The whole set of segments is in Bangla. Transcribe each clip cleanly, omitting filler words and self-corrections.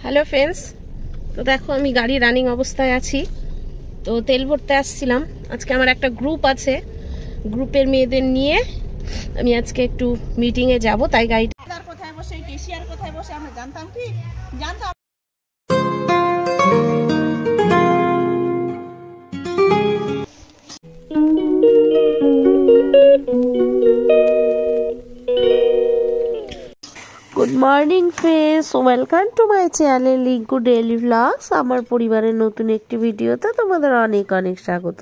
হ্যালো ফ্রেন্ডস, তো দেখো আমি গাড়ি রানিং অবস্থায় আছি। তো তেল ভরতে আসছিলাম। আজকে আমার একটা গ্রুপ আছে, গ্রুপের মেয়েদের নিয়ে আমি আজকে একটু মিটিংয়ে যাব, তাই গাড়িটা কোথায় বসে কেশিয়ার কোথায় বসে আমরা জানতাম কি জানতাম। Good morning friends, welcome to my channel Linku daily vlogs. আমার পরিবারের নতুন একটি ভিডিওতে তোমাদের অনেক অনেক স্বাগত।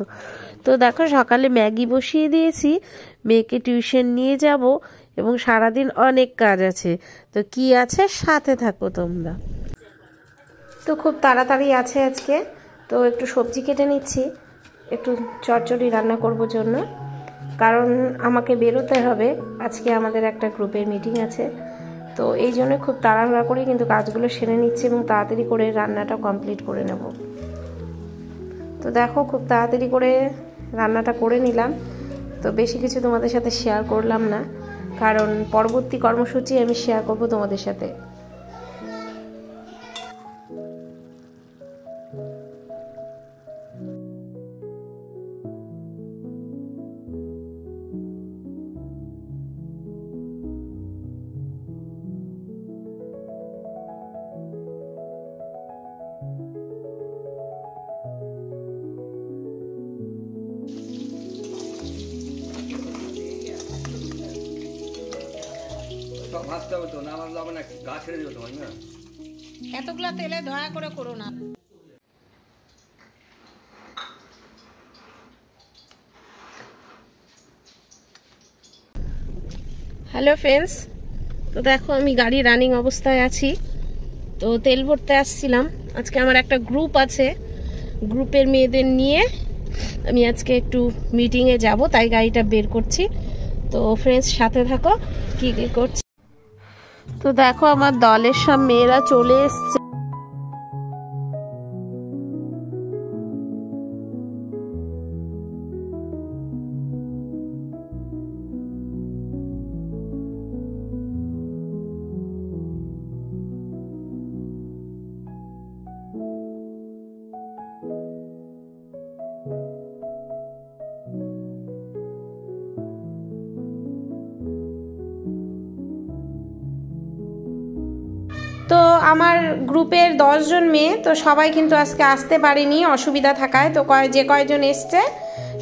তো দেখো সকালে ম্যাগি বসিয়ে দিয়েছি, মেয়েকে টিউশন নিয়ে যাব এবং সারাদিন অনেক কাজ আছে। তো কি আছে সাথে থাকো তোমরা। তো খুব তাড়াতাড়ি আছে আজকে, তো একটু সবজি কেটে নিচ্ছি, একটু চচ্চড়ি রান্না করব জন্য, কারণ আমাকে বেরোতে হবে। আজকে আমাদের একটা গ্রুপের মিটিং আছে, তো এই জন্য খুব তাড়াহুড়া করে কিন্তু কাজগুলো সেরে নিচ্ছি এবং তাড়াতাড়ি করে রান্নাটা কমপ্লিট করে নেব। তো দেখো খুব তাড়াতাড়ি করে রান্নাটা করে নিলাম। তো বেশি কিছু তোমাদের সাথে শেয়ার করলাম না, কারণ পরবর্তী কর্মসূচি আমি শেয়ার করব তোমাদের সাথে। এতগুলা তেলে দয়া করে করো না। হ্যালো ফ্রেন্ডস, তো দেখো আমি গাড়ি রানিং অবস্থায় আছি। তো তেল ভরতে আসছিলাম। আজকে আমার একটা গ্রুপ আছে, গ্রুপের মেয়েদের নিয়ে আমি আজকে একটু মিটিংয়ে যাব, তাই গাড়িটা বের করছি। তো ফ্রেন্ডস সাথে থাকো কি কি করছি। তো দেখো আমার দলের সব মেয়েরা চলে এসছে। তো আমার গ্রুপের 10 জন মেয়ে, তো সবাই কিন্তু আজকে আসতে পারেনি অসুবিধা থাকায়। তো যে কয়জন এসছে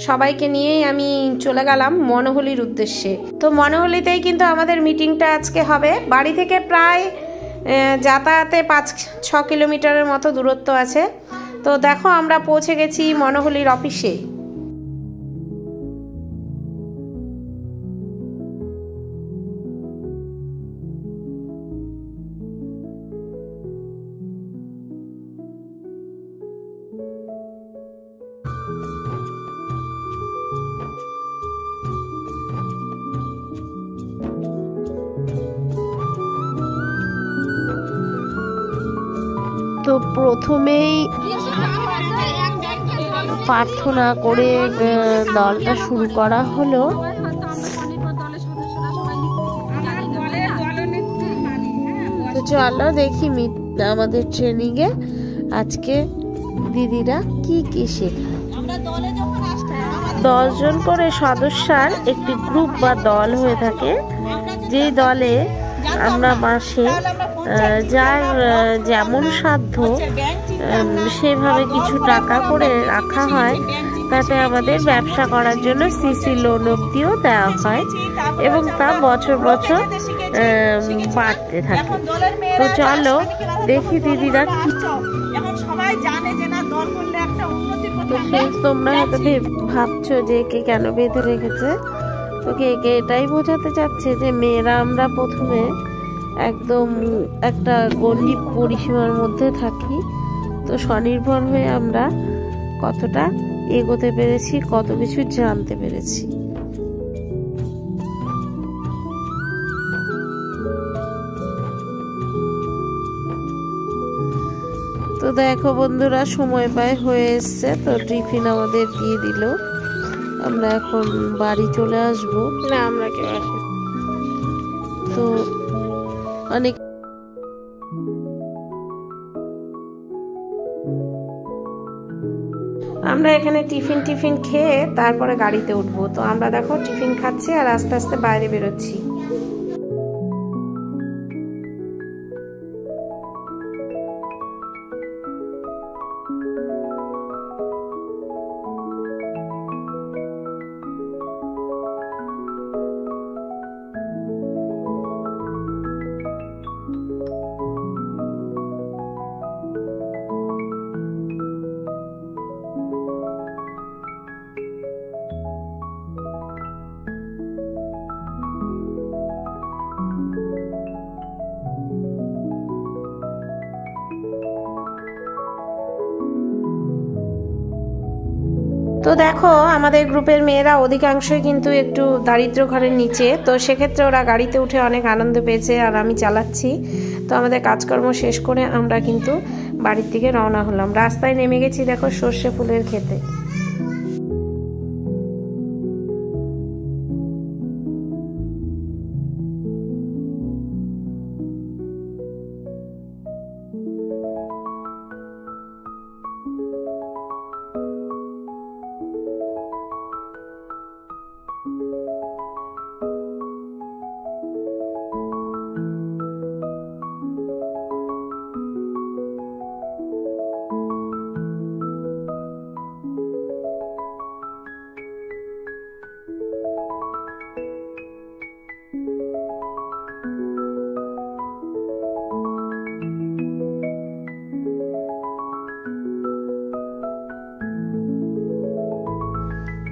সবাইকে নিয়েই আমি চলে গেলাম মনোহলির উদ্দেশ্যে। তো মনোহলিতেই কিন্তু আমাদের মিটিংটা আজকে হবে। বাড়ি থেকে প্রায় যাতায়াতে 5-6 কিলোমিটারের মতো দূরত্ব আছে। তো দেখো আমরা পৌঁছে গেছি মনোহলির অফিসে। তো প্রথমেই প্রার্থনা করে দলটা শুরু করা হলো। তো চলো দেখি আমাদের ট্রেনিংয়ে আজকে দিদিরা কি কি শেখায়। 10 জন করে সদস্যের একটি গ্রুপ বা দল হয়ে থাকে, যেই দলে আমরা মাসে যার যেমন সাধ্য সেভাবে কিছু টাকা করে রাখা হয়, তাতে আমাদের ব্যবসা করার জন্য সিসি লোন অবধিও দেওয়া হয় এবং তা বছর বছর বাড়তে থাকে। তো চলো দেখি দিদিরা কি। তোমরা হয়তো ভাবছো যে একে কেন বেঁধে রেখেছে। তো কে এটাই বোঝাতে চাচ্ছে যে মেয়েরা আমরা প্রথমে একদম একটা গণ্ডি পরিসীমার মধ্যে থাকি, তো স্বনির্ভর হয়ে আমরা কতটা এগোতে পেরেছি, কত কিছু জানতে পেরেছি। তো দেখো বন্ধুরা সময় পায় হয়ে এসছে, তো টিফিন আমাদের দিয়ে দিল। আমরা এখন বাড়ি চলে আসবো। না আমরা কেউ আসি। তো অনেক আমরা এখানে টিফিন খেয়ে তারপরে গাড়িতে উঠবো। তো আমরা দেখো টিফিন খাচ্ছি আর আস্তে আস্তে বাইরে বেরোচ্ছি। তো দেখো আমাদের গ্রুপের মেয়েরা অধিকাংশই কিন্তু একটু দারিদ্র ঘরের নিচে, তো সেক্ষেত্রে ওরা গাড়িতে উঠে অনেক আনন্দ পেয়েছে আর আমি চালাচ্ছি। তো আমাদের কাজকর্ম শেষ করে আমরা কিন্তু বাড়ির দিকে রওনা হলাম। রাস্তায় নেমে গেছি দেখো সর্ষে ফুলের খেতে।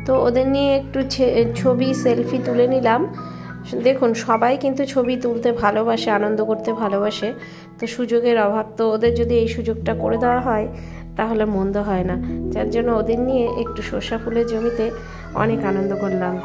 তো ওদের নিয়ে একটু ছবি সেলফি তুলে নিলাম। দেখুন সবাই কিন্তু ছবি তুলতে ভালোবাসে, আনন্দ করতে ভালোবাসে। তো সুযোগের অভাব, তো ওদের যদি এই সুযোগটা করে দেওয়া হয় তাহলে মন্দ হয় না। যার জন্য ওদের নিয়ে একটু সর্ষা ফুলের জমিতে অনেক আনন্দ করলাম।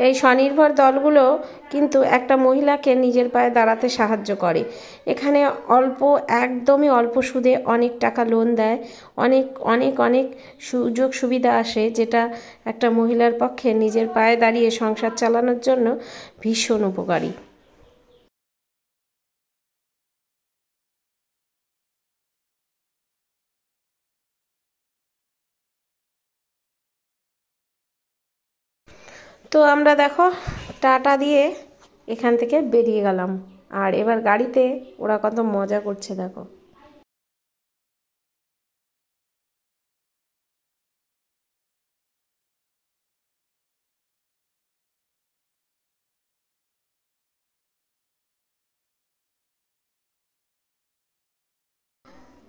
এই স্বনির্ভর দলগুলো কিন্তু একটা মহিলাকে নিজের পায়ে দাঁড়াতে সাহায্য করে। এখানে একদমই অল্প সুদে অনেক টাকা লোন দেয়, অনেক অনেক অনেক সুযোগ সুবিধা আসে, যেটা একটা মহিলার পক্ষে নিজের পায়ে দাঁড়িয়ে সংসার চালানোর জন্য ভীষণ উপকারী। তো আমরা দেখো টাটা দিয়ে এখান থেকে বেরিয়ে গেলাম, আর এবার গাড়িতে ওরা কত মজা করছে দেখো।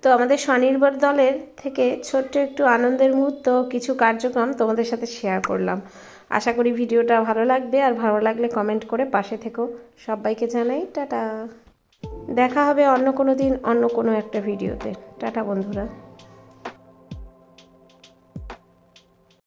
তো আমাদের স্বনির্ভর দলের থেকে ছোট্ট একটু আনন্দের মুহূর্ত, কিছু কার্যক্রম তোমাদের সাথে শেয়ার করলাম। আশা করি ভিডিওটা ভালো লাগবে, আর ভালো লাগলে কমেন্ট করে পাশে থেকো। সবাইকে জানাই টাটা। দেখা হবে অন্য কোনো দিন অন্য কোনো একটা ভিডিওতে। টাটা বন্ধুরা।